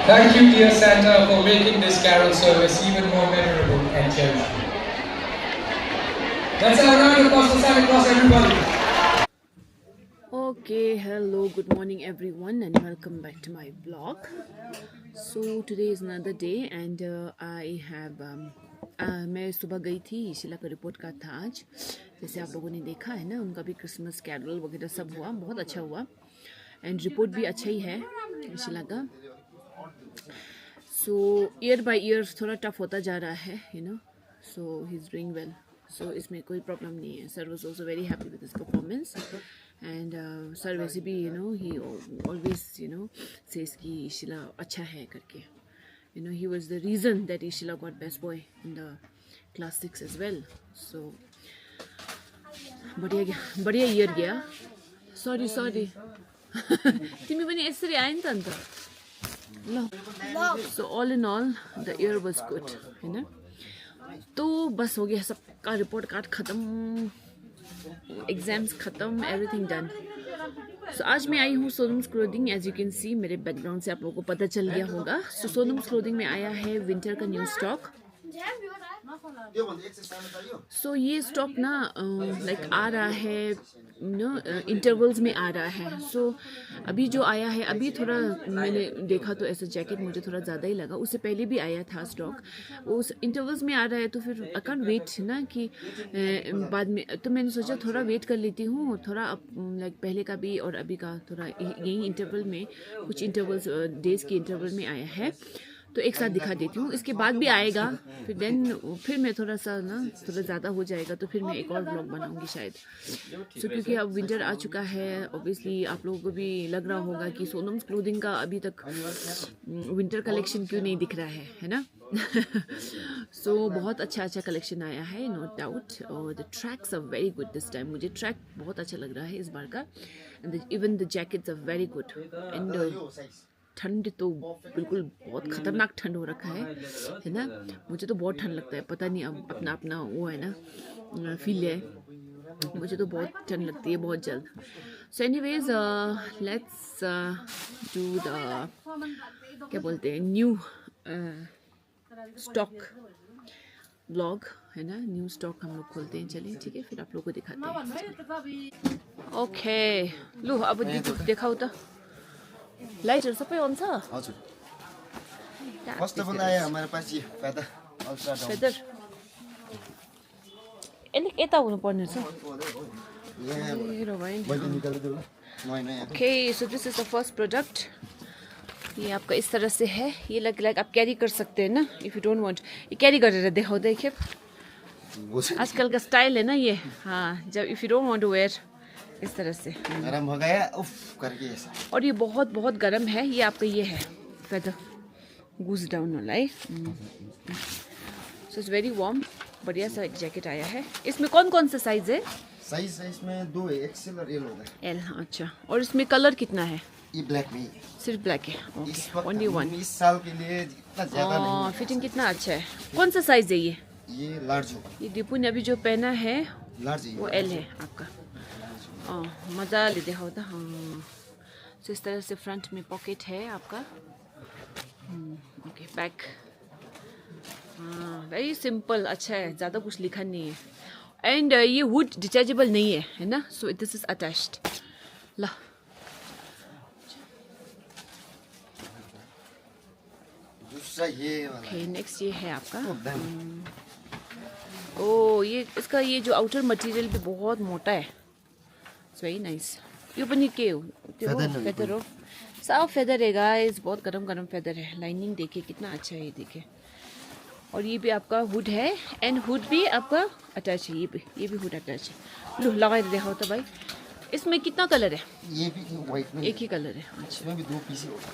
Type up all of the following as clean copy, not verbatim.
Thank you, dear Santa, for making this carol service even more memorable and cherishable. Let's have a round of applause for Santa Claus, everybody. Okay, hello, good morning everyone, and welcome back to my blog. So today is another day, and I have मैं सुबह गई थी, शीला का report card था आज, जैसे आप लोगों ने देखा है ना, उनका भी क्रिसमस कैरल वगैरह सब हुआ, बहुत अच्छा हुआ, एंड रिपोर्ट भी अच्छा ही है शीला का. सो ईयर बाय ईयर थोड़ा टफ होता जा रहा है, you know, so he is doing well, सो इसमें कोई प्रॉब्लम नहीं है. Sir was also very happy with his performance, and sir वैसे भी you know he always you know says कि शीला अच्छा है करके, you know he was the reason that Sheila got best boy in the class 6 as well. सो बढ़िया year गया. सरी तिमी पनि यसरी आयो नि त अन्त ल. So all in all the year was good, होइन. तो बस हो गया, सबका रिपोर्ट कार्ड ख़त्म, एग्ज़ाम्स ख़त्म, एवरीथिंग डन. सो आज मैं आई हूँ Sonam's clothing. As you can see मेरे बैकग्राउंड से आप लोगों को पता चल गया होगा. सो सोनम्स क्लोथिंग में आया है विंटर का न्यू स्टॉक. सो ये स्टॉक ना लाइक आ रहा है नो इंटरवल्स में आ रहा है. सो अभी जो आया है, अभी थोड़ा मैंने देखा तो ऐसा जैकेट मुझे थोड़ा ज़्यादा ही लगा. उससे पहले भी आया था स्टॉक, उस इंटरवल्स में आ रहा है, तो फिर आई कांट वेट ना कि बाद में. तो मैंने सोचा थोड़ा वेट कर लेती हूँ, थोड़ा लाइक पहले का भी और अभी का थोड़ा यही इंटरवल में, कुछ इंटरवल्स डेज़ के इंटरवल में आया है, तो एक साथ दिखा देती हूँ. इसके बाद भी आएगा, फिर मैं थोड़ा सा ना थोड़ा ज़्यादा हो जाएगा तो फिर मैं एक और ब्लॉग बनाऊँगी शायद. सो क्योंकि अब विंटर आ चुका है, ऑब्वियसली आप लोगों को भी लग रहा होगा कि सोनम्स क्लोथिंग का अभी तक विंटर कलेक्शन क्यों नहीं दिख रहा है ना. सो बहुत अच्छा कलेक्शन आया है, नो डाउट. और the tracks are very good this time. मुझे ट्रैक बहुत अच्छा लग रहा है इस बार का, and even the jackets are very good. And ठंड तो बिल्कुल बहुत ख़तरनाक ठंड हो रखा है ना. मुझे तो बहुत ठंड लगता है, पता नहीं, अब अपना अपना वो है ना, फील है. मुझे तो बहुत ठंड लगती है बहुत जल्द. So anyways let's do the क्या बोलते हैं न्यू स्टॉक ब्लॉग, है ना. न्यू स्टॉक हम लोग खोलते हैं, चलिए ठीक है, फिर आप लोग को दिखाते हैं. ओके लु, अब देखाऊ त लाइटहरू सबै अन छ. हजुर, फर्स्ट अफ अल आयो हमारे पास ये फेदर अल्ट्रा डाउन. फेदर यता हुनुपर्ने छ. मैले निकाल दो नया. Okay, so this is the first product. ये आपका इस तरह से है. ये लाइक आप कैरी कर सकते हैं ना, इफ़ यू डोंट वांट. ये कैरी गरेर देखाऊ त एक खेप. आजकल का स्टाइल है ना ये. हाँ, जब if you don't want to wear, इस तरह से गरम हो गया उफ करके ऐसा. और ये बहुत बहुत गर्म है. ये आपका ये है फेदर गूज डाउन वाला है. So it's very warm. बढ़िया सा एक जैकेट आया है. इसमें कौन कौन सा साइज है? साइज है इसमें दो है, एक्सेल और एल होगा. एल, अच्छा. और इसमें कलर कितना है? ये ब्लैक में सिर्फ ब्लैक है. इस ओके, वक्त ओनली वन. इस साल के लिए इतना ज्यादा नहीं. फिटिंग कितना अच्छा है. कौन सा साइज है ये? ये लार्ज होगा. ये दीपू ने अभी जो पहना है लार्ज वो एल है आपका. मज़ा ले देखा होता. हाँ, तो इस तरह से फ्रंट में पॉकेट है आपका. Okay, back. हाँ, वेरी सिंपल, अच्छा है, ज़्यादा कुछ लिखा नहीं है. एंड ये वुड डिटैचेबल नहीं है ना. So this is attached. ला, दूसरा ये वाला. ओके, नेक्स्ट ये है आपका. ओ, ये इसका ये जो आउटर मटेरियल भी बहुत मोटा है. It's very nice. यो पनि के हो? फेदर हो. साफ फेदर है गाइस, बहुत गरम फेदर है. लाइनिंग देखिए कितना अच्छा है, ये देखिए. और ये भी आपका हुड है, एंड हुड भी आपका अटैच है. ये भी हुड अटैच है. लो लगाएर देखाओ तो भाई. इसमें कितना कलर है? ये भी व्हाइट में एक ही कलर है. अच्छा. इसमें भी दो पीस होगा.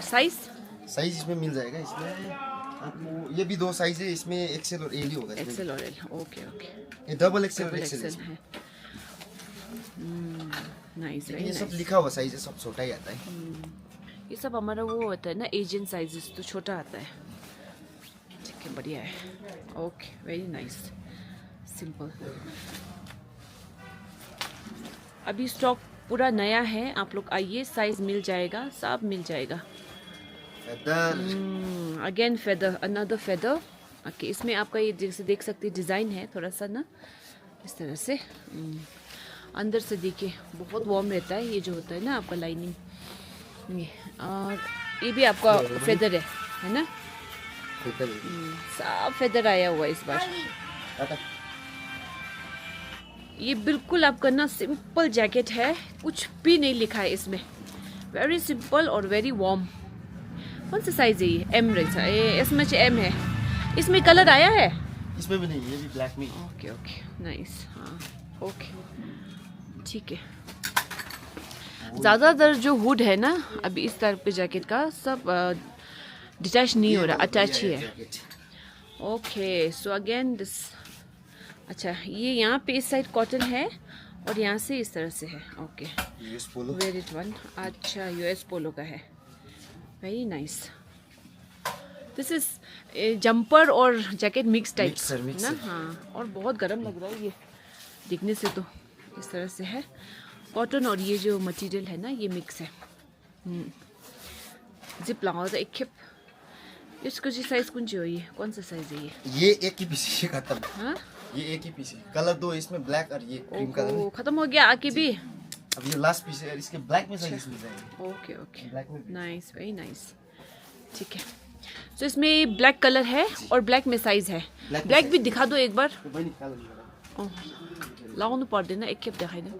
साइज इसमें मिल जाएगा. इसमें आपको ये भी दो साइज है, इसमें एक्सेल और एल ही होगा. एक्सेल और एल. ओके. ये डबल एक्सेल और एक्सेल एक्सेल है. नाइस. ये सब लिखा हुआ साइज है, सब छोटा ही आता है. ये सब हमारा वो होता है ना, एशियन साइजेस, तो छोटा आता है. ठीक है, बढ़िया है. Okay, very nice, simple. अभी स्टॉक पूरा नया है, आप लोग आइए, साइज मिल जाएगा, सब मिल जाएगा. feather. Again feather, another feather. Okay, इसमें आपका ये जैसे देख सकते हैं डिज़ाइन है थोड़ा सा ना इस तरह से। अंदर से देखिए बहुत वार्म रहता है ये जो होता है ना आपका लाइनिंग ये। और ये भी आपका फेदर है ना? Feather. सब फेदर आया हुआ है इस बार। Tata. ये बिल्कुल आपका ना सिंपल जैकेट है, कुछ भी नहीं लिखा है इसमें। वेरी सिंपल और वेरी वार्म। कौन सा साइज है ये? एम रहता है ये, इसमें एम है। इसमें कलर आया है? इसमें भी नहीं, ये भी ब्लैक में। Okay okay, nice. हाँ ओके, ठीक है। ज़्यादातर जो हुड है ना अभी इस टाइप के जैकेट का सब डिटैच नहीं हो रहा, अटैच ही है। Okay, so again this. अच्छा, ये यहाँ पे इस साइड कॉटन है और यहाँ से इस तरह से है। Okay, US Polo. Wear it one. अच्छा, यूएस पोलो का है। Very nice. This is jumper और जैकेट मिक्स टाइप ना। हाँ, और बहुत गर्म लग रहा है ये दिखने से तो। इस तरह से है कॉटन और ये जो मटेरियल है ना ये मिक्स है। जिप लगाओ तो एक खेप। इसको जी साइज कौन सी हो? ये कौन सा साइज है ये एक ही पीस है खत्म। हाँ, ये एक ही पीस है। कलर दो इसमें, ब्लैक और ये क्रीम कलर है। खत्म हो गया आके भी। अब ये लास्ट पीस है, इसके ब्लैक में साइज मिल जाएंगे। ओके ओके, ब्लैक में नाइस, वेरी नाइस। ठीक है, तो इसमें ब्लैक कलर है और ब्लैक में साइज है। ब्लैक भी दिखा दो एक बार। तो भाई निकाल लो। लगाउनु पर्दैन, एक खेप देखाइदिनु।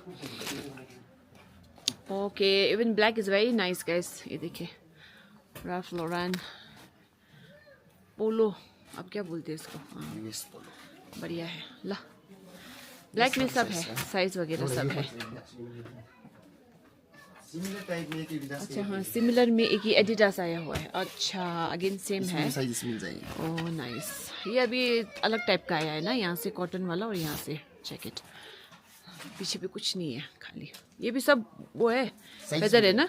Okay, even black is very nice guys. ये देखिए, राल्फ लॉरेन पोलो, अब क्या बोलते हैं इसको? हाँ, यूएस पोलो बढ़िया है। ला, ब्लैक में सब है, साइज वगैरह सब है। सिमिलर टाइप में एक एडिडास। अच्छा हाँ, सिमिलर में एक ही एडिडास आया हुआ है। अच्छा, अगेन सेम है। साइज मिल जाएंगे। Oh nice. ये अभी अलग टाइप का आया है ना, यहाँ से कॉटन वाला और यहाँ से जैकेट। पीछे भी कुछ नहीं है, खाली ये भी सब वो है, फेदर है ना?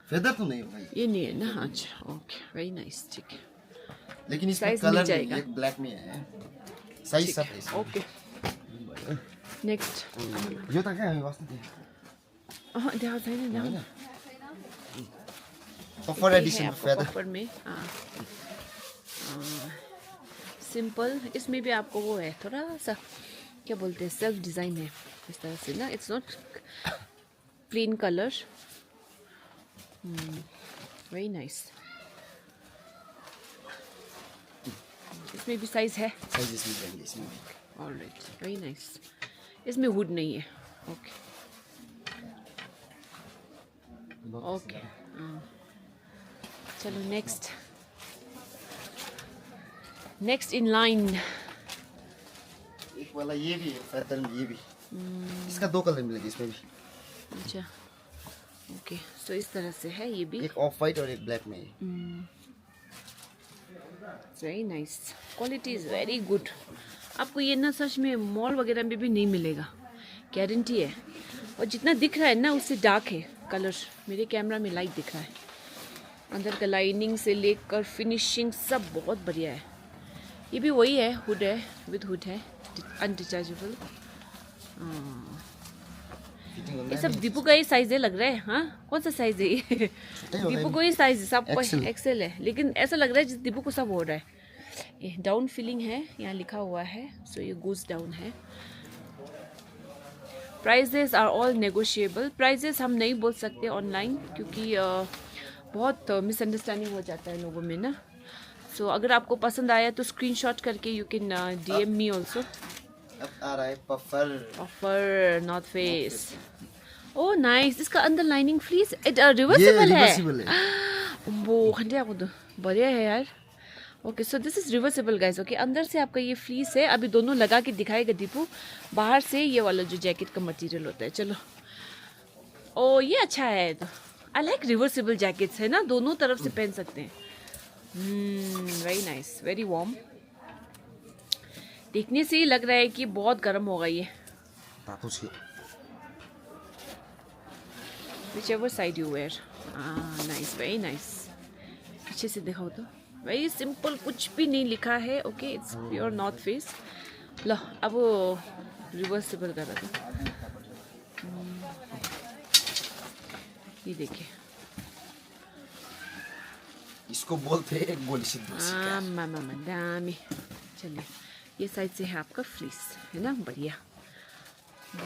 फेदर तो नहीं भाई, ये नहीं है ना? अच्छा ओके, वेरी नाइस, ठीक है। लेकिन इसमें साइज मिल कलर जाएगा। नहीं, एक ब्लैक में है। साइज सब है इसमें। Okay, next. यो त क्या वास्तव में देखा छैन हैन। ना, अफर एडिशन फेदर। ऑफर में। सिंपल, इसमें भी आपको वो है थोड़ा सा, क्या बोलते हैं, सेल्फ डिज़ाइन है इस तरह से ना। It's not plain colour. Very nice. इसमें भी साइज है? साइज इसमें जाएंगे इसमें। Alright, very nice. इसमें हुड नहीं है। ओके ओके, चलो नेक्स्ट। Next in line. एक वाला ये भी है फेदर में, ये भी। इसका दो कलर मिलेगा इसमें भी। अच्छा ओके, सो इस तरह से है ये भी। एक ऑफ वाइट और एक ब्लैक में है। Very nice, quality is very good. आपको ये ना सच में मॉल वगैरह में भी नहीं मिलेगा, गारंटी है। और जितना दिख रहा है ना उससे डार्क है कलर। मेरे कैमरा में लाइट दिख रहा है। अंदर का लाइनिंग से लेकर फिनिशिंग सब बहुत बढ़िया है। ये भी वही है, हुड है, विद हुड है, अनडिटैचेबल। ये सब दीपू का ही साइज है लग रहा है। हाँ, कौन सा साइज है ये? दीपू को ही साइज है, सबको एक्सेल है, लेकिन ऐसा लग रहा है जिस दीपू को सब हो रहा है। ये डाउन फीलिंग है, यहाँ लिखा हुआ है, सो ये गोज डाउन है। Prices are all negotiable. Prices हम नहीं बोल सकते ऑनलाइन, क्योंकि बहुत मिसअंडरस्टैंडिंग हो जाता है लोगों में ना। सो अगर आपको पसंद आया तो स्क्रीनशॉट करके you can DM me also. अब आ रहा है puffer. Offer not face. Oh nice, इसका अंदर लाइनिंग फ्लीस रिवर्सिबल है। रिवर्सिबल है। वो खंडे आपको तो बढ़िया है यार। Okay, so this is reversible guys. Okay, अंदर से आपका ये फ्लीस है। अभी दोनों लगा के दिखाएगा दीपू। बाहर से ये वाला जो जैकेट का मटेरियल होता है। चलो, ओ ये अच्छा है। तो आई लाइक रिवर्सिबल जैकेट्स, है ना, दोनों तरफ से पहन सकते हैं। Very nice, very warm. देखने से ही लग रहा है कि बहुत गर्म होगा ये। whichever side you wear. Nice, very nice. पीछे से दिखाओ तो। वेरी सिंपल, कुछ भी नहीं लिखा है। Okay, it's pure North Face. लो, अब वो रिवर्सिबल कर रहा था। ये देखिए, इसको बोलते हैं एक गोली सिद्धू शिकार। मामा दामी। चलिए ये साइड से है आपका फ्लीस, है ना, बढ़िया।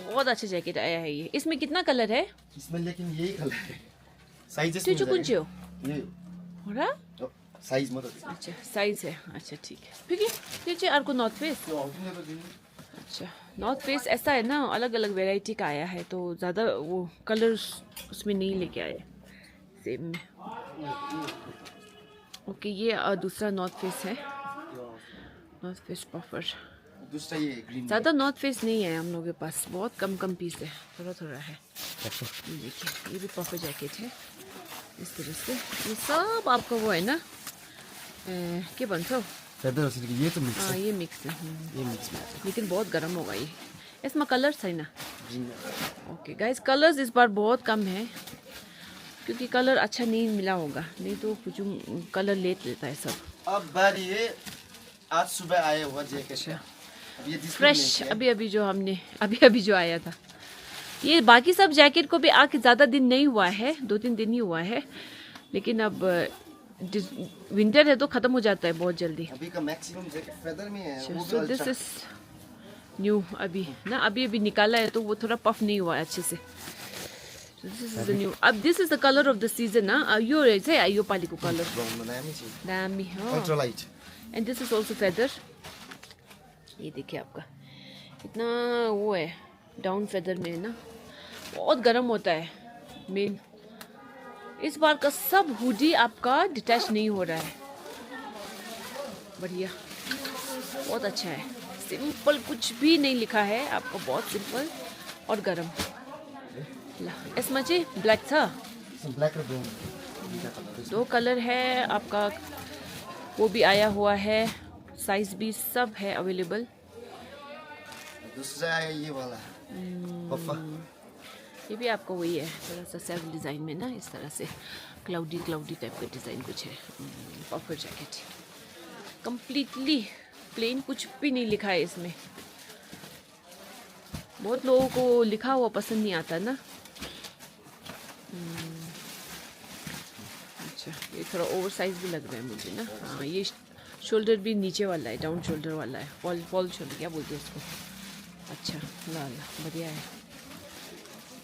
बहुत अच्छा जैकेट आया है ये। इसमें कितना कलर है? इसमें लेकिन यही कलर है। साइजेस त्यो चाहिँ कुन चाहिँ हो? ये हो र? साइज मतलब अच्छा साइज है, अच्छा ठीक है। फेरि त्यो चाहिँ अर्को नर्थ फेस। अच्छा नॉर्थ फेस ऐसा है ना, अलग अलग वेराइटी का आया है, तो ज़्यादा वो कलर उसमें नहीं लेके आए सेम में। ओके ये दूसरा नॉर्थ फेस है, नॉर्थ फेस पफर। दूसरा ये ग्रीन। ज़्यादा नॉर्थ फेस नहीं है हम लोगों के पास, बहुत कम कम पीस है, थोड़ा थोड़ा है। ये देखिए ये भी पफर जैकेट है इस तरह से। ये सब आपका वो है ना, के भन्छ हौ? फेदर ये तो मिक्स है। ये मिक्स है। ये मिक्स में आता लेकिन बहुत गर्म होगा ये। इसमें कलर छैन। है। ओके गाइस कलर्स इस बार बहुत कम है, क्योंकि कलर अच्छा नहीं मिला होगा, नहीं तो कुछ कलर लेता है सब। अब बारी है आज सुबह आया हुआ जैकेट का। अब ये display फ्रेश में है। अभी जो हमने अभी जो आया था। ये बाकी सब जैकेट को भी आके ज़्यादा दिन नहीं हुआ है, 2-3 दिन ही हुआ है, लेकिन अब विंटर है तो ख़त्म हो जाता है बहुत जल्दी। अभी का मैक्सिमम जैकेट फेदर में है। वो भी सो दिस इज न्यू अभी ना, अभी निकाला है तो वो थोड़ा पफ नहीं हुआ है अच्छे से। This is the new. अब this is the colour of the season ना, यो रहेछ है यो पालिको कलर दामी हो। Ultra light. And this is also feather. ये देखिए आपका इतना वो है, डाउन फेदर में है ना, बहुत गर्म होता है मेन। इस बार का सब हुडी आपका डिटैच नहीं हो रहा है, बढ़िया बहुत अच्छा है। सिंपल कुछ भी नहीं लिखा है आपका, बहुत सिंपल और गर्म। ला इसमें चाहिँ ब्लैक था, ब्लैक और ब्राउन 2 कलर है आपका, वो भी आया हुआ है, साइज भी सब है अवेलेबल। दूसरा है ये वाला पफ्फा। ये भी आपको वही है, थोड़ा सा सेल्फ डिज़ाइन में ना, इस तरह से क्लाउडी टाइप का डिज़ाइन कुछ है। पफर जैकेट कंप्लीटली प्लेन, कुछ भी नहीं लिखा है इसमें। बहुत लोगों को लिखा हुआ पसंद नहीं आता ना। अच्छा ये थोड़ा ओवर साइज भी लग रहा है मुझे ना। हाँ ये शोल्डर भी नीचे वाला है, डाउन शोल्डर वाला है, फॉल शोल्डर क्या बोलते हैं इसको। अच्छा ला बढ़िया है,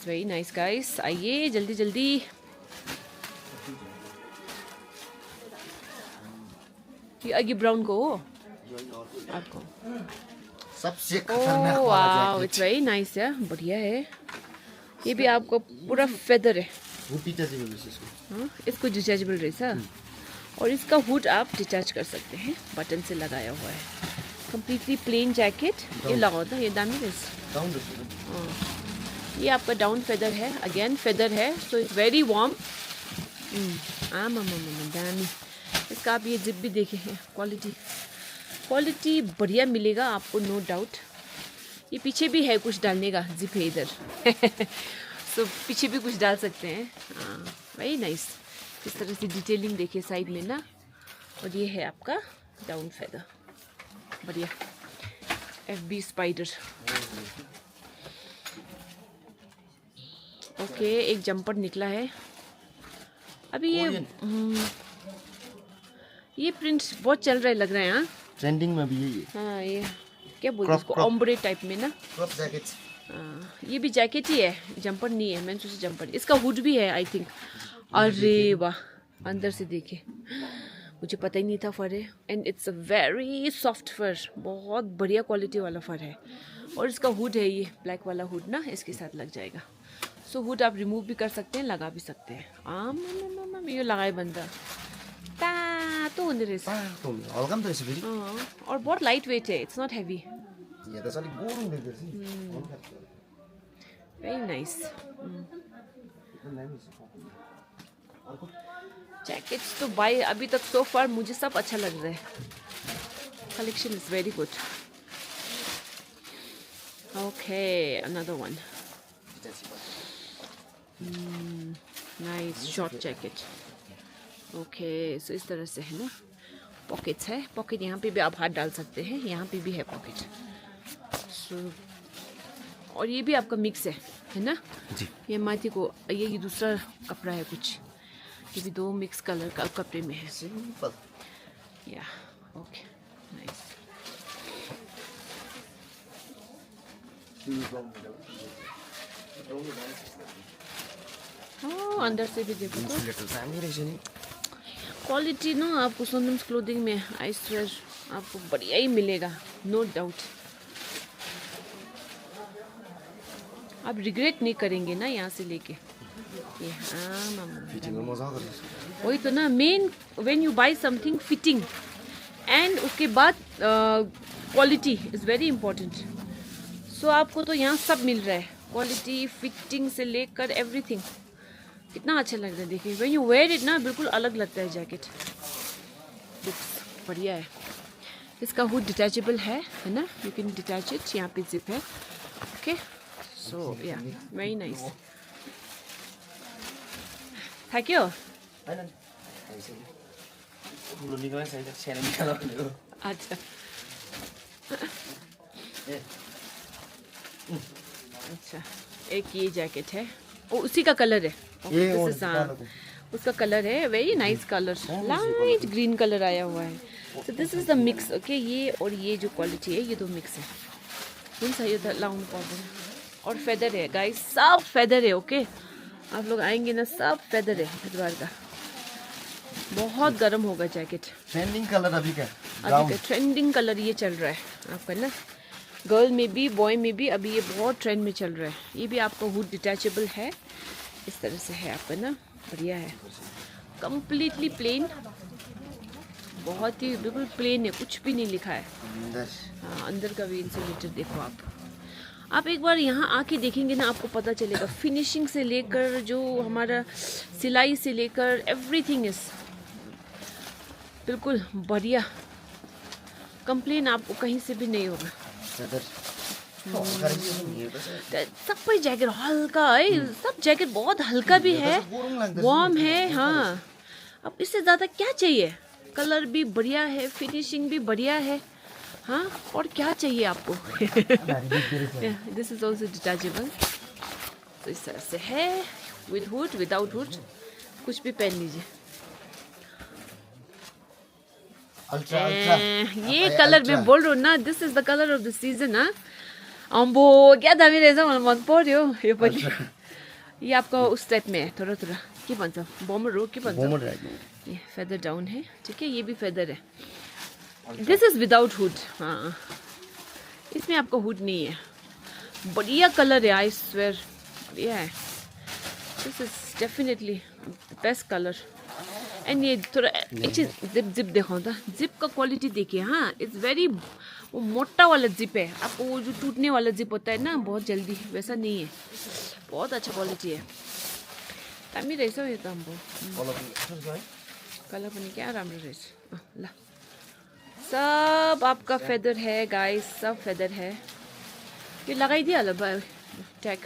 वेरी नाइस गाइस। आइए जल्दी जल्दी। ये आगे ब्राउन को हो आपको। सबसे खतरनाक ओह वाला wow, jacket. It's very nice है, बढ़िया है। ये भी आपको पूरा फेदर है। वो डिटैचेबल है इसको। हाँ इसको डिटैचेबल रहेछ, और इसका हुड आप डिटैच कर सकते हैं, बटन से लगाया हुआ है। Completely plain jacket. ये लगाओ ये दामी रहेछ। डाउन रखो। ये आपका डाउन फेदर है, अगेन फेदर है, सो इट्स वेरी वार्म। दामी। इसका आप ये जिप भी देखे हैं, क्वालिटी बढ़िया मिलेगा आपको, नो डाउट। ये पीछे भी है कुछ डालने का, जिप है इधर सो पीछे भी कुछ डाल सकते हैं। Very nice. इस तरह से डिटेलिंग देखिए साइड में ना, और ये है आपका डाउन फेदर, बढ़िया। FB spider. ओके एक जंपर निकला है अभी। ये प्रिंट बहुत चल रहा है लग रहा है। हाँ ट्रेंडिंग में भी यही है। हाँ ये क्या बोलते हैं इसको, ओम्ब्रे टाइप में ना। Crop jackets. ये भी जैकेट ही है, जंपर नहीं है, मैंने सोचा जंपर। इसका हुड भी है आई थिंक। अरे वाह अंदर से देखिए, मुझे पता ही नहीं था फर है। And it's a very soft fur, बहुत बढ़िया क्वालिटी वाला फर है। और इसका हुड है ये ब्लैक वाला हुड ना, इसके साथ लग जाएगा। सो हुड आप रिमूव भी कर सकते हैं, लगा भी सकते हैं। यो लगाए बंदा तो हुँदो रहेछ। हल्का पनि रहेछ फेरि। और बहुत लाइट वेट है, इट्स नॉट हैवी। ये त अलिक गरम देख्दैछ। Very nice. जैकेट्स तो बाय अभी तक सो फार मुझे सब अच्छा लग रहा है, collection is very good. Okay another one nice short jacket. Okay so इस तरह से है ना, पॉकेट्स है, पॉकेट यहाँ पे भी आप हाथ डाल सकते हैं, यहाँ पे भी है पॉकेट। सो और ये भी आपका मिक्स है ना जी। ये माथी को ये दूसरा कपड़ा है कुछ, ये भी 2 मिक्स कलर का कपड़े में है। सिंपल। या ओके नाइस। हाँ अंदर से भी देखो तो क्वालिटी ना आपको सोनम्स क्लोथिंग में आई स्वेयर आपको बढ़िया ही मिलेगा, नो डाउट। आप रिग्रेट नहीं करेंगे ना यहाँ से लेके। ये हाँ मामा वही तो ना man, when you buy something fitting and उसके बाद quality is very important. So आपको तो यहाँ सब मिल रहा है, क्वालिटी फिटिंग से लेकर एवरीथिंग। कितना अच्छा लग रहा है देखिए, व्हेन यू वेयर इट ना बिल्कुल अलग लगता है जैकेट। बढ़िया है। इसका हुड डिटैचेबल है ना, यू कैन डिटैच इट। यहाँ पे जिप है। ओके सो या वेरी नाइस। Thank you. अच्छा अच्छा एक ये जैकेट है, वो उसी का कलर है। उसका कलर है very nice colour, light green colour आया हुआ है। सो this is the mix. Okay ये और ये जो क्वालिटी है ये 2 मिक्स है। कौन सा ये था लाउंड पाउडर और फेदर है गाइस, सब फेदर है। ओके आप लोग आएंगे ना सब फेदर है हरिद्वार का। बहुत गर्म होगा जैकेट। ट्रेंडिंग कलर अभी का ट्रेंडिंग कलर ये चल रहा है आपका ना, गर्ल में भी बॉय में भी अभी ये बहुत ट्रेंड में चल रहा है। ये भी आपका हुड डिटैचेबल है, इस तरह से है आपका ना, बढ़िया है। कंप्लीटली प्लेन, बहुत ही बिल्कुल प्लेन है, कुछ भी नहीं लिखा है। हाँ अंदर का भी इंसुलेटर देखो आप एक बार यहाँ आके देखेंगे ना आपको पता चलेगा। फिनिशिंग से लेकर जो हमारा सिलाई से लेकर एवरीथिंग इज बिल्कुल बढ़िया। कंप्लेन आपको कहीं से भी नहीं होगा। सब जैकेट हल्का है, सब जैकेट बहुत हल्का भी है, वार्म है। हाँ अब इससे ज़्यादा क्या चाहिए? कलर भी बढ़िया है, फिनिशिंग भी बढ़िया है। हाँ और क्या चाहिए आपको? This is also detachable. तो इस तरह से है, विद हुड विदाउट हुड, कुछ भी पहन लीजिए। ये कलर मैं बोल रहा हूँ ना, this is the colour of the season. हाँ अम्बो क्या दामी रहेछ मलाई मन पर्यो यो पनि। ये आपको उस टाइप में है थोड़ा थोड़ा, के भन्छ बमर हो के भन्छ। ये फेदर डाउन है, ठीक है, ये भी फेदर है। This is without hood. हाँ इसमें आपका हुड नहीं है। बढ़िया कलर है, आई स्वेयर बढ़िया है। This is definitely best colour. And ये थोड़ा एक चीज जिप दिखाऊँ था, जिप का क्वालिटी देखिए। हाँ इट्स वेरी, वो मोटा वाला जिप है। आपको वो जो टूटने वाला जिप होता है ना बहुत जल्दी, वैसा नहीं है। बहुत अच्छा क्वालिटी है। दामी रहेछ यो त हाम्रो कलर पनि क्या राम्रो रहेछ। ल सब आपका फेदर है गाइस, सब फेदर है। ये लगाइदिइहाल tag.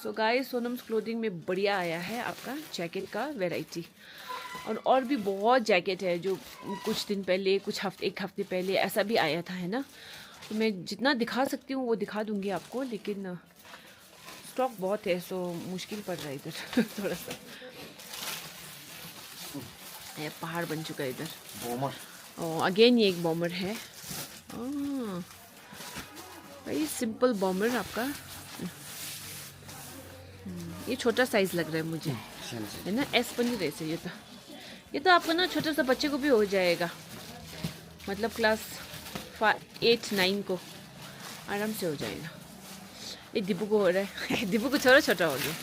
So guys Sonam's clothing में बढ़िया आया है आपका जैकेट का वैरायटी। और भी बहुत जैकेट है जो कुछ दिन पहले, एक हफ्ते पहले ऐसा भी आया था, है ना। तो मैं जितना दिखा सकती हूँ वो दिखा दूंगी आपको, लेकिन स्टॉक बहुत है सो मुश्किल पड़ रहा है इधर थोड़ा सा। ये पहाड़ बन चुका है इधर। बॉमर अगेन ये एक बॉमर है। वेरी सिंपल बॉमर आपका। ये छोटा साइज लग रहा है मुझे, है ना। एस पनि रहेछ ये तो आपको ना छोटा सा बच्चे को भी हो जाएगा, मतलब क्लास 8 9 को आराम से हो जाएगा। ये दीपू को हो रहा है दीपू को छोटा छोटा हो गया।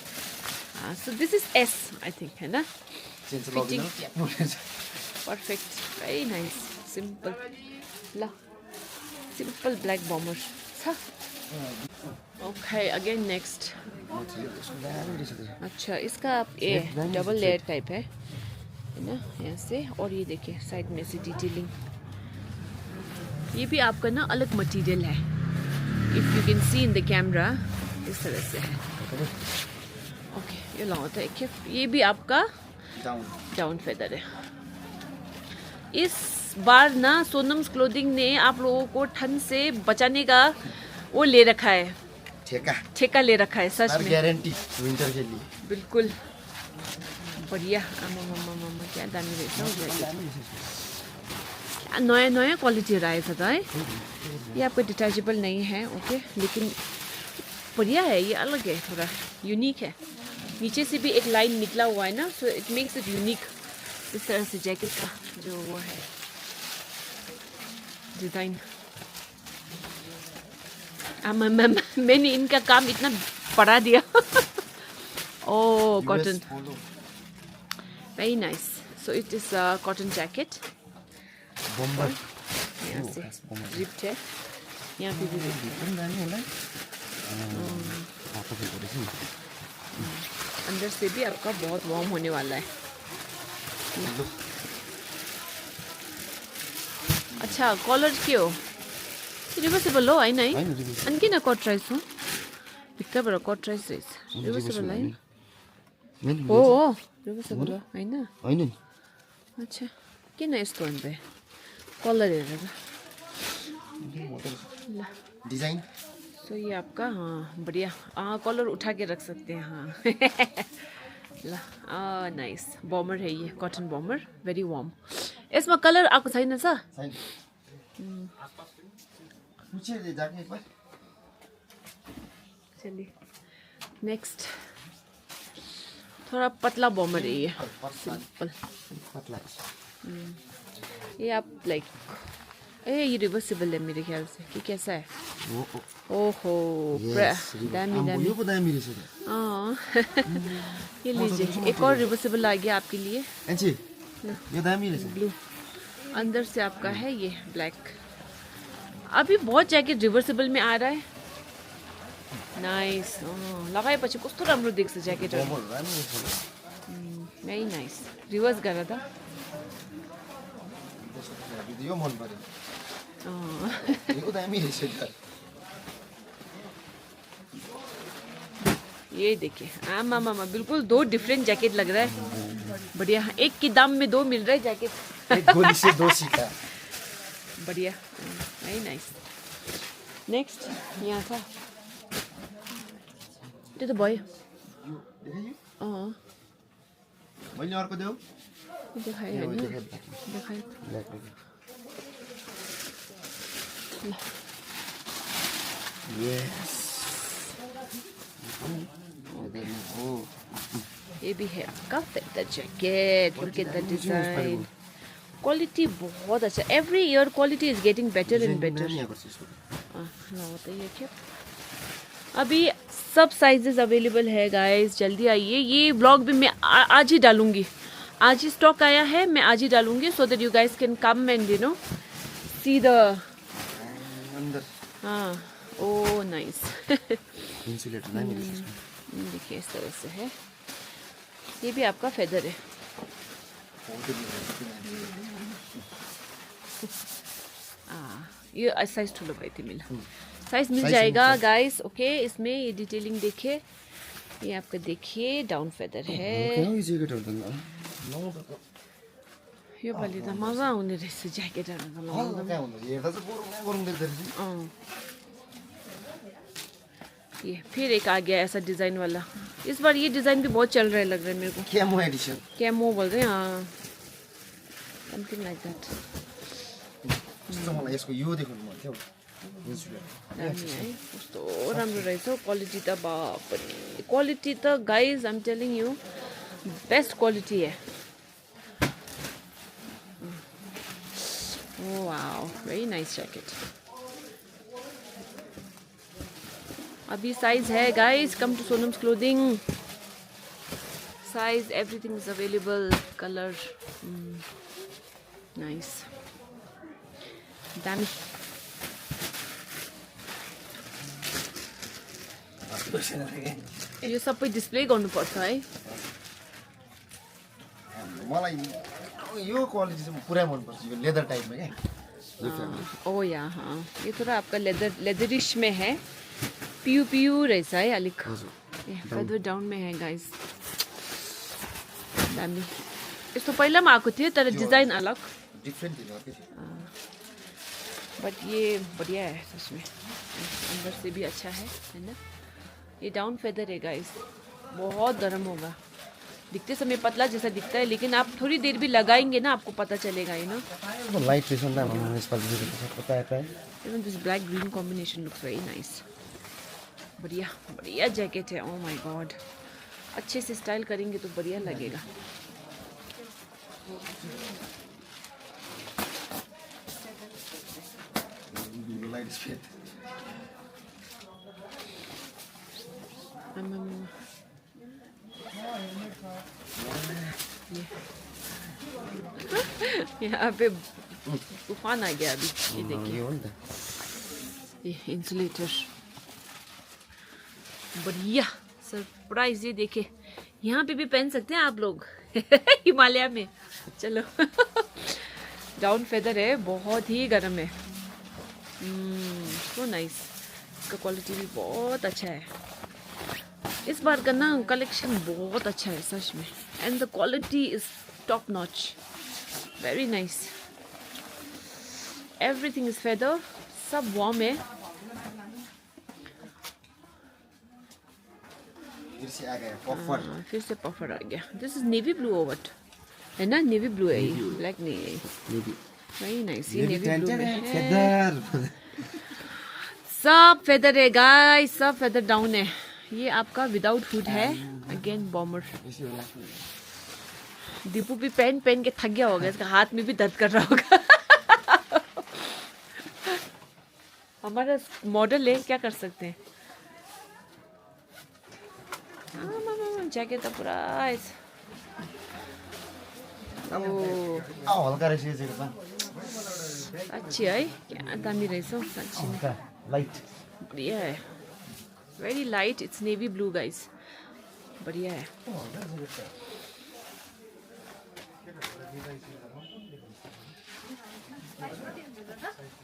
हाँ so this is S I think, है ना। Fitting perfect, very nice, simple. ला सिंपल ब्लैक बॉमर छ। Okay again next. अच्छा इसका आप ये डबल लेयर टाइप है ना, यहाँ से। और ये देखिए साइड में से डिटेलिंग। ये भी आपका ना अलग मटेरियल है, if you can C in the camera, इस तरह से है। ओके ये लगाता है एक, ये भी आपका डाउन फेदर है। इस बार ना सोनम्स क्लोथिंग ने आप लोगों को ठंड से बचाने का वो ले रखा है, ठेका ले रखा है। सच में गारंटी विंटर के लिए। बिल्कुल बढ़िया आमा क्या दामी रहेछ हौ ज्याकेट नयाँ नयाँ क्वालिटी रहेछ त है ये आपको डिटैचेबल नहीं है ओके लेकिन बढ़िया है ये अलग है थोड़ा यूनिक है नीचे से भी एक लाइन निकला हुआ है ना so it makes it unique इस तरह से जैकेट का जो वो है डिज़ाइन मैंने इनका काम इतना बढ़ा दिया oh cotton very nice so it is a cotton jacket बम्बर यहाँ से रिप्ड है यहाँ पे भी अंदर से भी आपका बहुत वार्म होने वाला है अच्छा कलर के हो रिभर्सेबल हो होइन है अनि किन कट राइस हो भित्रबाट कट राइस रहेछ रिभर्सेबल है हो रिभर्सेबल हो होइन अच्छा किन यस्तो अन्त कलर हेरेर डिजाइन सो ये आपका हाँ बढ़िया कलर उठा के रख सकते हैं हाँ ल नाइस बमर है ये कटन बमर भेरी वार्म यसमा कलर आएको छैन सर चलिए नेक्स्ट थोड़ा पतला बॉमर है ये सिंपल ये आप लाइक ये रिवर्सिबल है मेरे ख्याल से कि कैसा है ओहो दामी हाँ ये लीजिए एक और रिवर्सिबल आ गया आपके लिए ब्लू अंदर से आपका है ये ब्लैक अभी बहुत जैकेट रिवर्सिबल में आ रहा है नाइस लगाएपछि कस्तो राम्रो देख्छ ज्याकेटहरु भेरी नाइस रिवर्स गरेर त यो मन पर्यो यो दामी रहेछ ये देखिए आमा मामा बिल्कुल दो डिफरेंट जैकेट लग रहा है बढ़िया एक के दाम में दो मिल रहा है जैकेट एक गोली से दो सीखा बढ़िया वेरी नाइस नेक्स्ट यहाँ था त्यो त भयो मैले अर्को देऊ देखाए हैन देखाए यस ये भी है आपका feather jacket look at the design quality बहुत अच्छा every year quality is getting better and better अभी सब साइजेस अवेलेबल है गाइस जल्दी आइए ये व्लॉग भी मैं आज ही डालूंगी आज ही स्टॉक आया है मैं आज ही डालूंगी so that you guys can come and you know see the अंदर हाँ ओ नाइस इंसुलेटर नहीं मिलेगा देखिए इस तरह से है ये भी आपका फेदर है ये साइज ठुलो भाई थी मिला साइज मिल जाएगा गाइस ओके इसमें ये डिटेलिंग देखिए ये आपका देखिए डाउन फेदर है यो पालि त मजा आउने रहेछ ज्याकेटहरु ये फिर एक आ गया ऐसा डिजाइन वाला इस बार ये डिजाइन भी बहुत चल रहा है लग रहा है मेरे को कैमो एडिशन कैमो बोल रहे हैं हाँ समथिंग लाइक दैट मलाई यसको यो देख्नु मन थियो कस्तो राम्रो रहेछ क्वालिटी त बाप क्वालिटी त guys I am telling you best quality है वाओ वेरी नाइस जैकेट अभी साइज है guys come to Sonam's clothing size everything is available colour nice दामी यो सबै डिस्प्ले गर्नुपर्छ है मलाई यो क्वालिटी चाहिँ पुरै मन पर्छ यो लेदर टाइपमा के ओ या हाँ ये थोड़ा आपका लेदरिश में है पियू रहेछ है अलिक फेदर डाउन में है गाइस दामी यस्तो पहिला पनि आएको थियो तर डिजाइन अलग डिफरेंट थियो बट ये बढ़िया है सच में अंदर से भी अच्छा है ना ये डाउन फेदर है गाइस बहुत गर्म होगा दिखते समय पतला जैसा दिखता है, लेकिन आप थोड़ी देर भी लगाएंगे ना आपको पता चलेगा, यू नो। वो लाइट रहेछ नि त यसपालि पता है even this black green combination looks very nice. बढ़िया बढ़िया जैकेट है। ओह माय गॉड, अच्छे से स्टाइल करेंगे तो बढ़िया लगेगा। लाइट स्पेट यहाँ पे तूफान आ गया अभी, ये देखिए, ये हो नि त ये इंसुलेटर बढ़िया सरप्राइज। ये देखिए, यहाँ पे भी पहन सकते हैं आप लोग हिमालय में। चलो डाउन फेदर है, बहुत ही गर्म है। सो नाइस, इसका क्वालिटी भी बहुत अच्छा है। इस बार का ना कलेक्शन बहुत अच्छा है सच में, and the quality is top notch, very nice. Everything is feather, सब वार्म है। फिर से आ गया पफर फिर से पफर आ गया। This is navy blue over है ना, नेवी ब्लू है ये, ब्लैक नहीं है। वेरी नाइस, ये नेवी ब्लू में है। फेदर सब फेदर है गाइस, सब फेदर डाउन है। ये आपका विदाउट हुड है, अगेन बॉमर। दीपू भी पहन पहन के थक गया होगा, इसका हाथ में भी दर्द कर रहा होगा हमारा मॉडल है, क्या कर सकते हैं। जैकेट तो पूरा हल्का रहेछ यो ज्याकेट पनि अच्छी है, क्या दामी रहेछ हौ साँच्ची नै। हल्का लाइट बढ़िया है, very light, it's navy blue guys, बढ़िया है।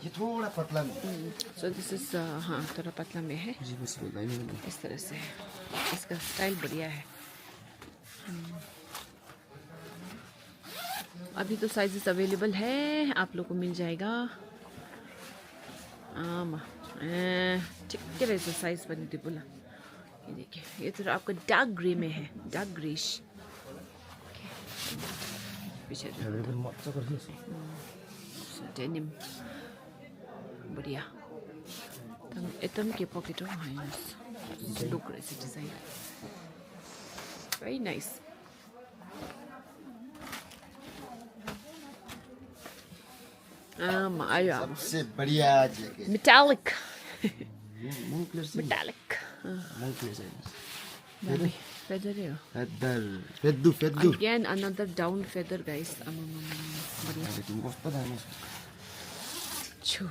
ये थोड़ा पतला में सो दिस इज हाँ थोड़ा पतला में है, इस तरह से है। इसका स्टाइल बढ़िया है। अभी तो साइजेस अवेलेबल है, आप लोग को मिल जाएगा। ठीक है, साइज बनी थी बोला। ये देखिए, ये तो आपका डार्क ग्रे में है, डार्क ग्रेश। पीछे डेनिम बढ़िया, एकदम के पॉकेट हो लुक रहेछ डिजाइन, वेरी नाइस। आयो अब सबसे बढ़िया जैकेट मेटालिक मेटालिक feather है। फेदर फेदु फेदु Again another down feather guys, बढ़िया तिमी कस्तो दामी छु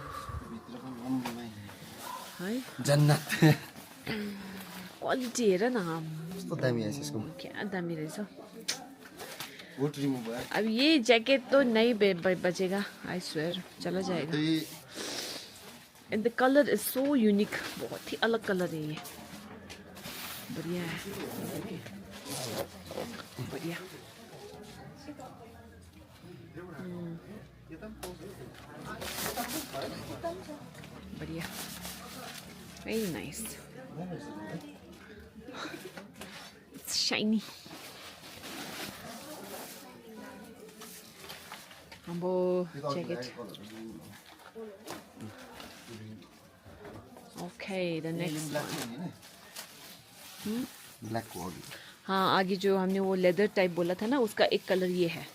है जन्नत क्वालिटी हेर न, कस्तो दामी आछ यसको क्या दामी रहेछ। वुड रिमुभ भयो अब ये जैकेट तो नहीं बचेगा, आई स्वेयर, चला जाएगा। And the colour is so unique, बहुत ही अलग कलर है ये, बढ़िया है, बढ़िया। बढ़िया, very nice, it's shiny. Ambo jacket. Okay, the next one. Black को हाँ, आगे जो हमने वो लेदर टाइप बोला था ना, उसका एक कलर ये है।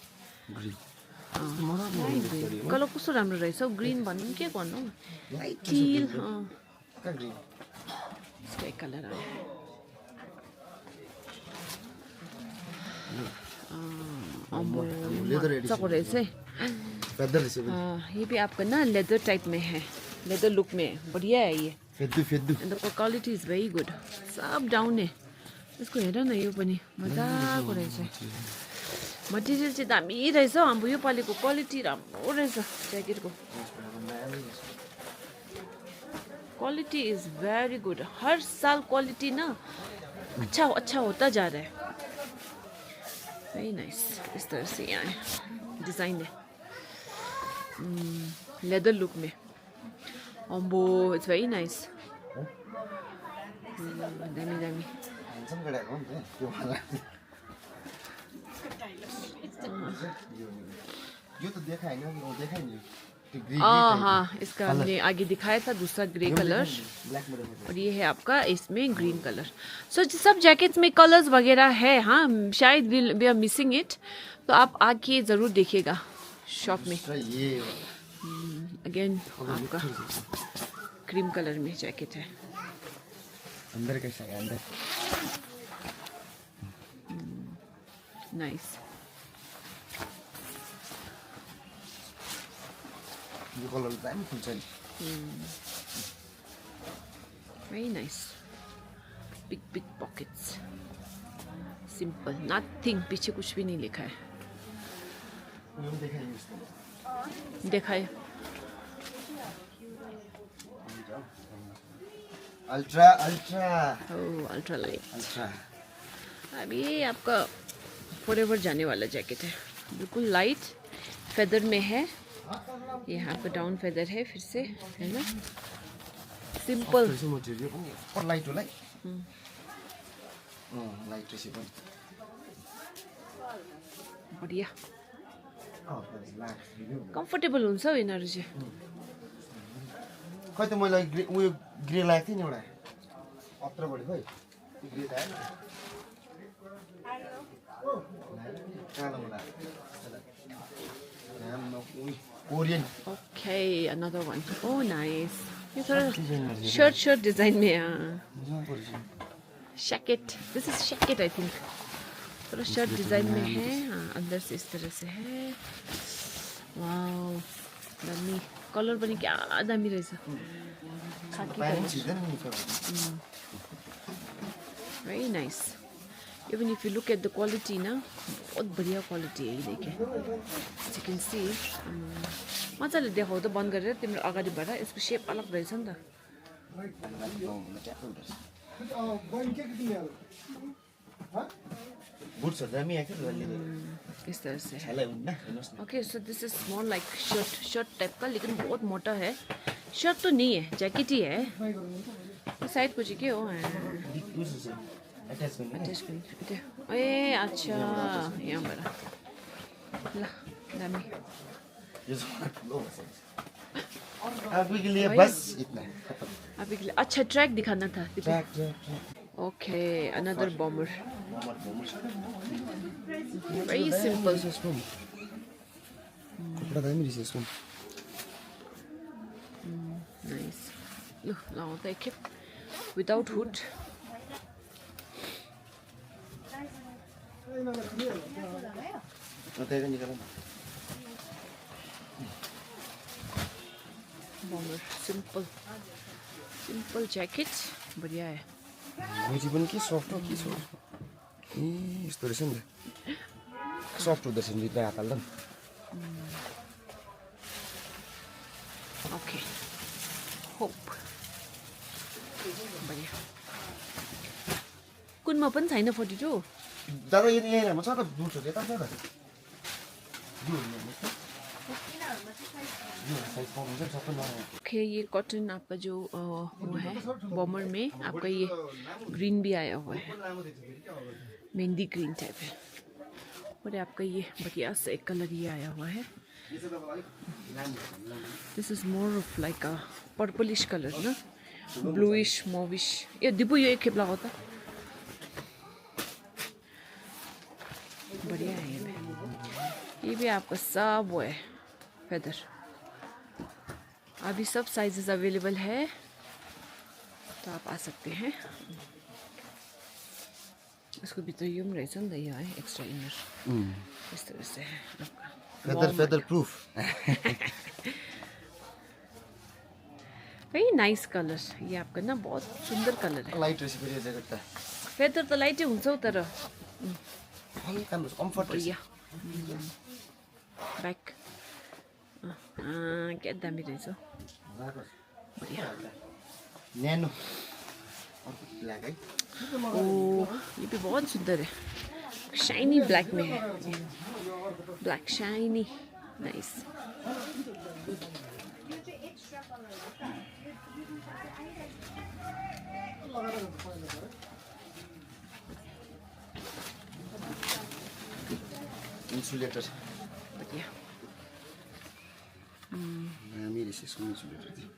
कलर कस्तो राम्रो रहेछ हौ, ग्रीन भन्नु के भन्नु, टील। इसका एक कलर आया है। मजाको रहेछ है। फेदर रहेछ ये भी आपका ना लेदर टाइप में है, लेदर लुक में, बढ़िया है ये। फेदु फेदु क्वालिटी इज भेरी गुड, सब डाउन है। यसको हेर न, यो पनि मजाको रहेछ, मटेरियल चाहिँ दामी रहेछ। हाम्रो यो पालिको क्वालिटी राम्रो रहेछ, ज्याकेटको क्वालिटी इज वेरी गुड। हर साल क्वालिटी ना अच्छा होता जा रहा है, वेरी नाइस। इस तरह से यहाँ डिज़ाइन है लेदर लुक में। अम्बो इट्स वेरी नाइस, दामी दामी। यो तो देखा है ना, वो देखा है नहीं हाँ, इसका हमने आगे दिखाया था दूसरा ग्रे कलर, ब्लैक में देखा और ये है आपका इसमें ग्रीन कलर। सो सब जैकेट्स में कलर्स वगैरह है, हाँ शायद वी आर मिसिंग इट, तो आप आके ज़रूर देखिएगा शॉप में। ये अगेन आपका क्रीम कलर में जैकेट है। अंदर कैसा है अंदर? नाइस। यो कलर दामी खुल्छ नि। Very nice. Big big pockets, simple, nothing, पीछे कुछ भी नहीं लिखा है। यो पनि देखाइयो यस्तो। दिखाए अल्ट्रा अल्ट्रा ओह अल्ट्रा लाइट। अल्ट्रा अभी ये आपका फॉरएवर जाने वाला जैकेट है, बिल्कुल लाइट फेदर में है। ये यहाँ पे डाउन फेदर है फिर से, है ना, सिंपल। त्यसो मटेरियल पनि पर लाइट होला है। लाइट रहेछ पनि। बढ़िया लाग्छ। कम्फर्टेबल हुन्छ हौ यिनीहरू चाहिँ। खै त मैले उयो ग्रे लागेको थिएँ नि एउटा अत्रबाट, खै ग्रे त आएन। कालोमा लाग्यो Korean. Okay another one, oh nice. ये थोड़ा शर्ट डिजाइन में है। Jacket, this is jacket I think, थोड़ा शर्ट डिजाइन में है। हाँ अंदर से इस तरह से है। वाओ दामी, कलर पनि क्या दामी रहेछ, खाकी colour, very nice. Even if you look at the quality ना, बहुत बढ़िया क्वालिटी है। ये देखें, यू कैन सी। मजाले देखाउ त बन्द गरेर तिम्रो अगाडिबाट, यसको शेप अलग रहेछ नि त। बुट्सहरु दामी आएको थियो इस तरह से है। छालाई हुन्न हेर्नुस् न। Okay so this is more like shirt type का, लेकिन बहुत मोटा है। शर्ट तो नहीं है, जैकेट ही है। साइड को के हो अट्याचमेन्ट ए अच्छा यहाँबाट ल दामी। ये लो अभी के लिए बस इतना खत्म। अभी के लिए अच्छा ट्रैक दिखाना था। Track okay another Baumer, very simple. कपडा दामी रहेछ यसको। नाइस। ल लगाउँ त एकखेप, विदाउट हुड। त्यही निकाल न। बॉमर सिंपल सिंपल जैकेट, बढ़िया है। मोजी पनि के सफ्ट हो के सफ्ट। ए यस्तो रहेछ नि त, सफ्ट हुँदो रहेछ नि भित्र हात हाल्दा। ओके होप बढ़िया। कुनमा पनि छैन 42। दादा यो यहाँ छ त बुट्सहरु यता छ त। ओके ये कॉटन आपका जो वो है बॉमर में, आपका ये ग्रीन भी आया हुआ है, मेहंदी ग्रीन टाइप है। और आपका ये बढ़िया सा एक कलर ये आया हुआ है। This is more of like a purplish colour ना, ब्लूइश मोविश। ये दिपू ये एक खेप लगाओ था, बढ़िया है। ये भी आपका सब वो है फेदर। अभी सब साइजेस अवेलेबल है, तो आप आ सकते हैं। इसको भी तो यूम रहेछ नि त, यो है एक्स्ट्रा इनर इस तरह से है आपका feather proof. Very nice colour. ये आपका ना बहुत सुंदर कलर है। लाइट रहेछ फेरि ज्याकेट त। फेदर त लाइटै हुन्छ हौ, तर हल्का कम्फर्ट रहेछ। बढ़िया। बैक क्या दामी रहेछ, बढ़िया। न्यानो अर्को ब्ल्याक है। ओह ये भी बहुत सुंदर है, शाइनी ब्लैक में है, ब्लैक शाइनी, नाइस। इन्सुलेटर बढ़िया दामी रहेछ यसको इन्सुलेटर चाहिँ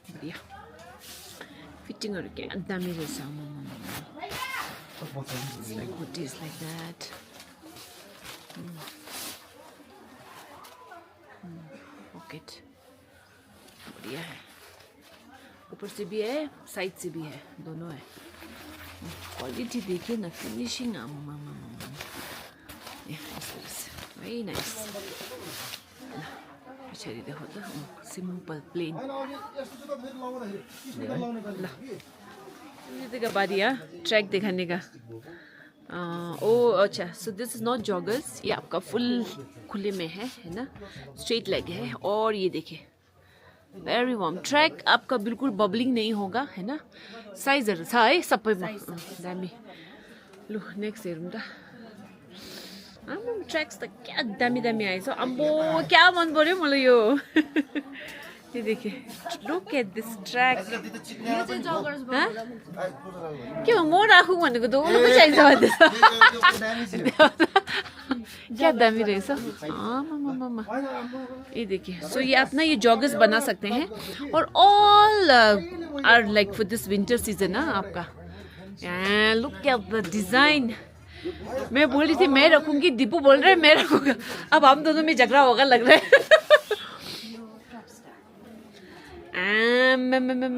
बढ़िया फिटिङहरु क्या दामी रहेछ like goodies like that pocket बढ़िया है ऊपर से भी है साइड से भी है दोनों है क्वालिटी देखिए ना फिनिशिंग वेरी नाइस पछाडि देखो त सिम्पल प्लेन का बारी ट्रैक दिखाने का ओ अच्छा सो दिस इज नॉट जॉगर्स ये आपका फुल खुले में है ना स्ट्रेट लेग है और ये देखिए वेरी वार्म ट्रैक आपका बिल्कुल बबलिंग नहीं होगा है ना साइजहरु छ है सबैमा दामी लु नेक्स्ट हेरौँ त ट्रैक्स त क्या दामी दामी आएछ अम्बो क्या मन पर्यो मलाई यो ये देखिए लुक एट दिस ट्रैक के म राखौँ भनेको त उनीको चाहिन्छ भन्दैछ क्या दामी रहेछ आमा ये देखिए सो ये आप ना ये जॉगर्स बना सकते हैं और all are like for this winter season ना आपका लुक एट द डिजाइन मैं बोल रही थी मैं रखूंगी दीपू बोल रहे मैं रखूंगा अब हम दोनों में झगड़ा होगा लग रहा है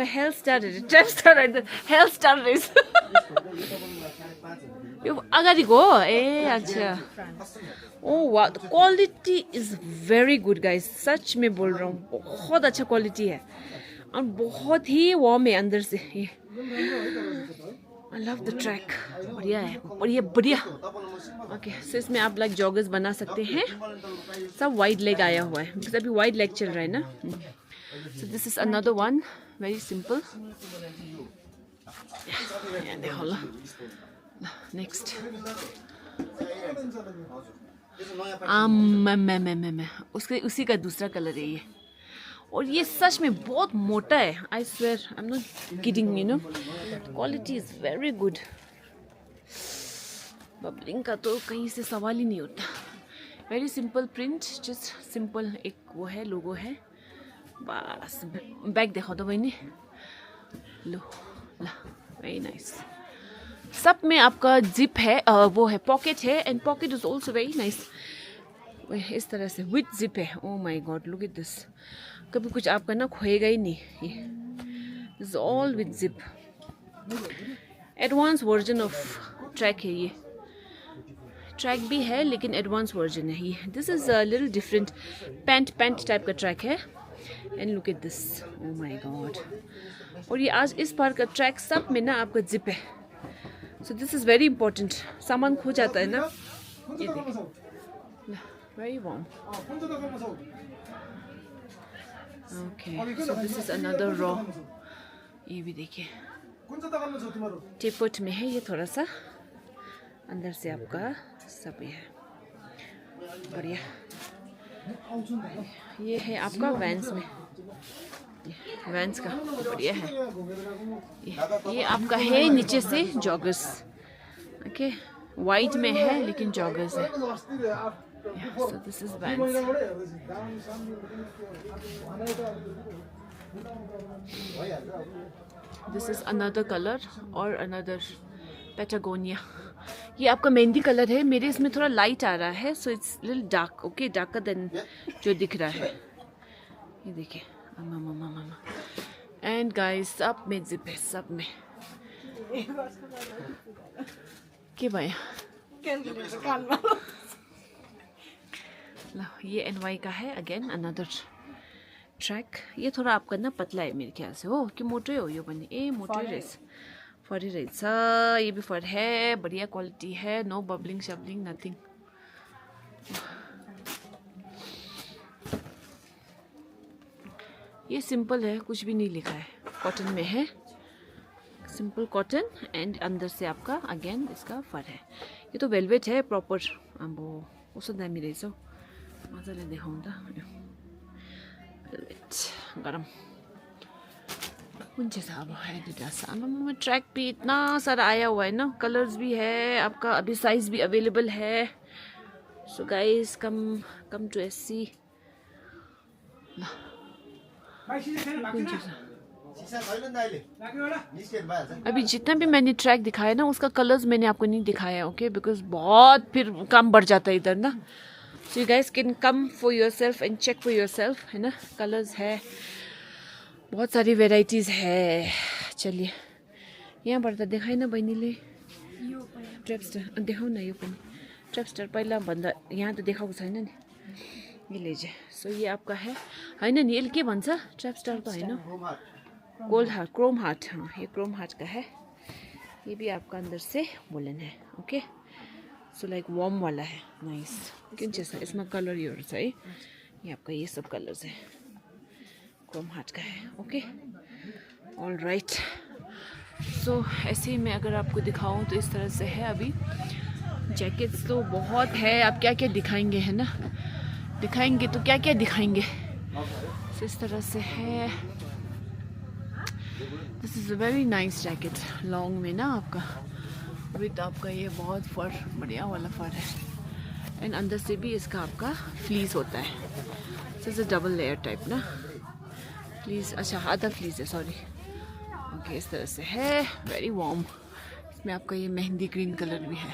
health star trap star health star रेस यो अगाडिको हो ए अच्छा ओ वाह quality is very good guys सच में बोल रहा हूँ बहुत अच्छा क्वालिटी है और बहुत ही वार्म है अंदर से ये I love the track बढ़िया है बढ़िया बढ़िया ओके सो इसमें आप लाइक जॉगर्स बना सकते हैं सब वाइड लेग आया हुआ है बिकॉज अभी वाइड लेग चल रहा है ना so this is another one very simple देखो लो नेक्स्ट उसके उसी का दूसरा कलर है ये और ये सच में बहुत मोटा है I swear I am not kidding you know quality is very good bubbling का तो कहीं से सवाल ही नहीं होता very simple print just simple एक वो है लोगो है बस बैक देखो तो बहनी लो ला वेरी नाइस सब में आपका जिप है वो है पॉकेट है and pocket is also very nice इस तरह से विथ जिप है ओ माई गॉड लुक एट दिस कभी कुछ आपका ना खोएगा ही नहीं ये is all with zip advance version of track है ये ट्रैक भी है लेकिन एडवांस वर्जन है ये this is a little different pant type का ट्रैक है and look at this oh my God और ये आज इस बार का ट्रैक सब में ना आपका जिप है सो दिस इज वेरी इंपॉर्टेंट सामान खो जाता है ना ये देखिए very warm okay so this is another raw ये भी देखिए टेपर्ड में है ये थोड़ा सा अंदर से आपका सब है बढ़िया ये है आपका वैंस में वैंस का बढ़िया है ये आपका है नीचे से जॉगर्स ओके वाइट में है लेकिन जॉगर्स है so this is Vans this is another color और another Patagonia ये आपका मेहंदी कलर है मेरे इसमें थोड़ा लाइट आ रहा है so it's little dark okay darker then जो दिख रहा है ये देखिए एंड गाइस सब में जिप है सब में के भैया ये NY का है अगेन अनदर ट्रैक ये थोड़ा आपका ना पतला है मेरे ख्याल से हो कि मोटो हो यो पनि ए मोटो रहेछ फरी रहेछ ये भी फर है बढ़िया क्वालिटी है नो बबलिंग शबलिंग नथिंग ये सिंपल है कुछ भी नहीं लिखा है कॉटन में है सिंपल कॉटन एंड अंदर से आपका अगेन इसका फर है ये तो वेलवेट है प्रॉपर अब कस्तो दामी रहेछ मजाले देखाउँ त वेलवेट गरम कुन चाहिँ छ अब एडिडास आमामा ट्रैक भी इतना सारा आया हुआ है ना, कलर्स भी है आपका, अभी साइज भी अवेलेबल है. So guys come to SC. कुन चाहिँ छ सिसा छैन नि त अहिले निस्केर भइहाल्छ. अभी जितना भी मैंने ट्रैक दिखाया ना उसका कलर्स मैंने आपको नहीं दिखाया. ओके बिकॉज बहुत फिर काम बढ़ जाता है इधर ना. So you guys can come for yourself and check for yourself, है ना. कलर्स है, बहुत सारी वेराइटीज़ है. चलिए यहाँबाट त देखाएन बहिनीले. ट्रेपस्टर देखाऊ न, यो पनि ट्रेपस्टर पहिला भन्दा यहाँ त देखाएको छैन नि यसले चाहिँ. सो ये आपका है होइन नि, यसले के भन्छ ट्रेपस्टर त होइन, गोल्ड हार्ट, क्रोम हार्ट. हाँ ये क्रोम हार्ट का है. ये भी आपका अंदर से वुलन है. ओके सो लाइक वार्म वाला है. नाइस. किन चाहिँ छ यसमा कलर योहरू छ है. ये आपका ये सब कलर्स है, क्रोम हार्ट का है. Okay all right. सो ऐसे ही मैं अगर आपको दिखाऊं तो इस तरह से है. अभी जैकेट्स तो बहुत है, आप क्या क्या दिखाएंगे, है ना. दिखाएंगे तो क्या क्या दिखाएंगे. तो इस तरह से है. This is a very nice jacket, long में ना आपका विद आपका ये बहुत फर, बढ़िया वाला फर है. एंड अंदर से भी इसका आपका फ्लीस होता है. So it's a double layer type ना फ्लीस. अच्छा आधा फ्लीस है, सॉरी. ओके इस तरह से है, वेरी वार्म. इसमें आपका ये मेहंदी ग्रीन कलर भी है.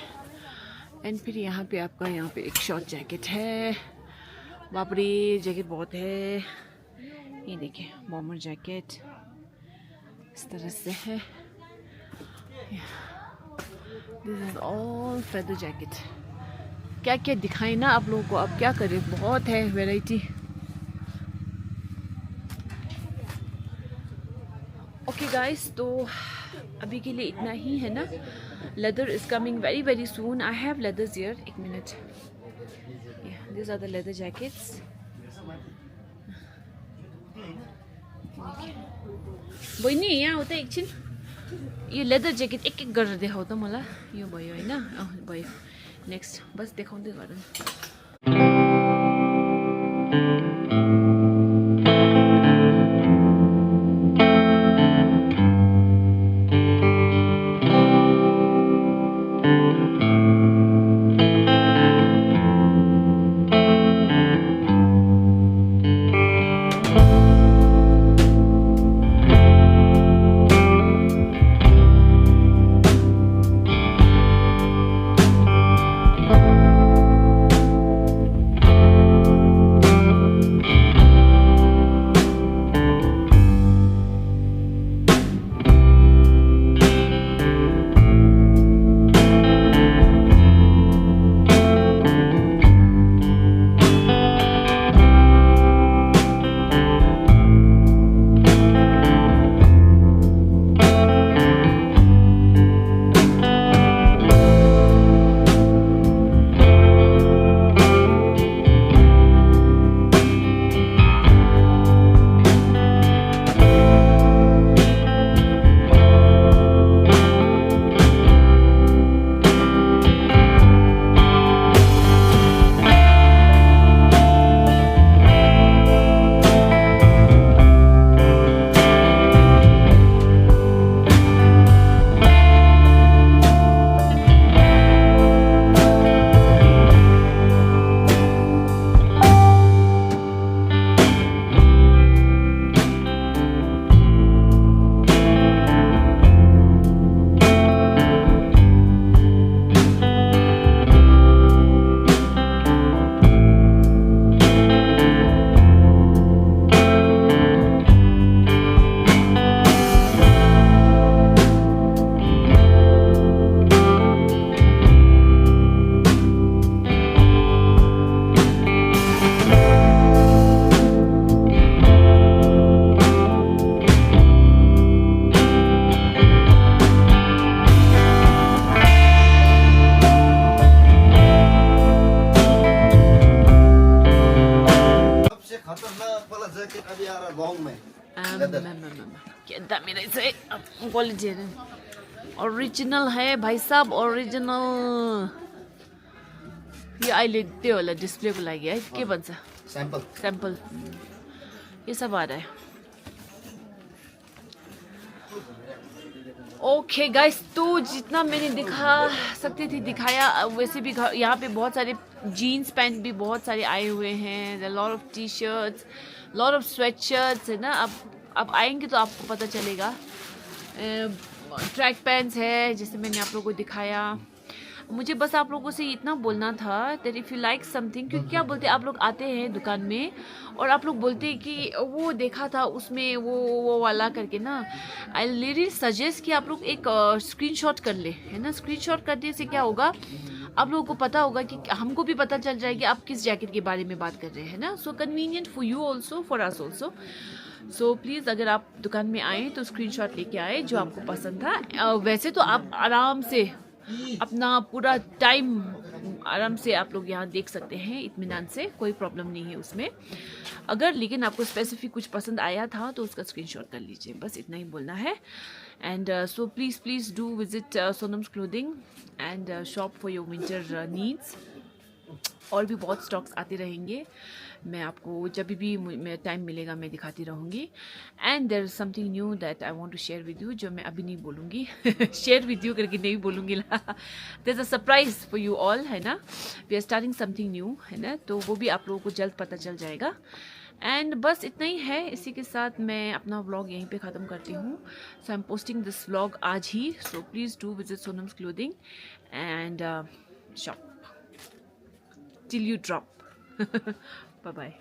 एंड फिर यहाँ पे आपका यहाँ पे एक शॉर्ट जैकेट है. बाप रे जैकेट बहुत है. ये देखिए बॉमर जैकेट इस तरह से है. This is all feather jacket. क्या क्या दिखाएं ना आप लोगों को, अब क्या करें, बहुत है वैरायटी. ओके गाइस तो अभी के लिए इतना ही है ना. Leather is coming very very soon. I have leathers here. एक minute. These are the leather jackets. बहिनी यहाँ हो त एकछिन. यो लेदर ज्याकेट एक एक गरेर देखाउ त मलाई. यो भयो होइन. भयो. नेक्स्ट बस देखाउँदै गर. क्या दामी रहेछ है क्वालिटी हेर्नु. ओरिजिनल है भाइ साहब, ओरिजिनल. यो अहिले त्यो होला डिस्प्लेको लागि है, के भन्छ सैंपल. सैंपल. ये सब आ रहा है. ओके गाइस, तो जितना मैंने दिखा सकती थी दिखाया। वैसे भी यहाँ पे बहुत सारे जीन्स पैंट भी बहुत सारे आए हुए हैं, lot of T shirts, lot of sweat shirts है ना। अब आएंगे तो आपको पता चलेगा। ट्रैक पैंट्स है जैसे मैंने आप लोगों को दिखाया। मुझे बस आप लोगों से इतना बोलना था that if you like something, क्योंकि क्या बोलते हैं आप लोग आते हैं दुकान में और आप लोग बोलते हैं कि वो देखा था उसमें वो वाला करके ना। आई रियली सजेस्ट कि आप लोग एक स्क्रीनशॉट कर ले, है ना। स्क्रीनशॉट करने से क्या होगा, आप लोगों को पता होगा कि हमको भी पता चल जाएगी आप किस जैकेट के बारे में बात कर रहे हैं ना। सो convenient for you also, for us also. So please अगर आप दुकान में आए तो स्क्रीनशॉट लेके आए जो आपको पसंद था। वैसे तो आप आराम से अपना पूरा टाइम आराम से आप लोग यहाँ देख सकते हैं इत्मीनान से, कोई प्रॉब्लम नहीं है उसमें। अगर लेकिन आपको स्पेसिफिक कुछ पसंद आया था तो उसका स्क्रीनशॉट कर लीजिए, बस इतना ही बोलना है। And so please do visit Sonam's clothing and shop for your winter needs. और भी बहुत स्टॉक्स आते रहेंगे, मैं आपको जब भी मैं टाइम मिलेगा मैं दिखाती रहूँगी। And there is something new that I want to share with you, जो मैं अभी नहीं बोलूँगी। शेयर विद यू करके नहीं बोलूँगी ना। There is a surprise for you all, है ना। We are starting something new, है ना, तो वो भी आप लोगों को जल्द पता चल जाएगा। एंड बस इतना ही है। इसी के साथ मैं अपना व्लॉग यहीं पे ख़त्म करती हूँ। So I am posting this vlog आज ही। So please do visit Sonam's clothing and shop till you drop. Bye bye.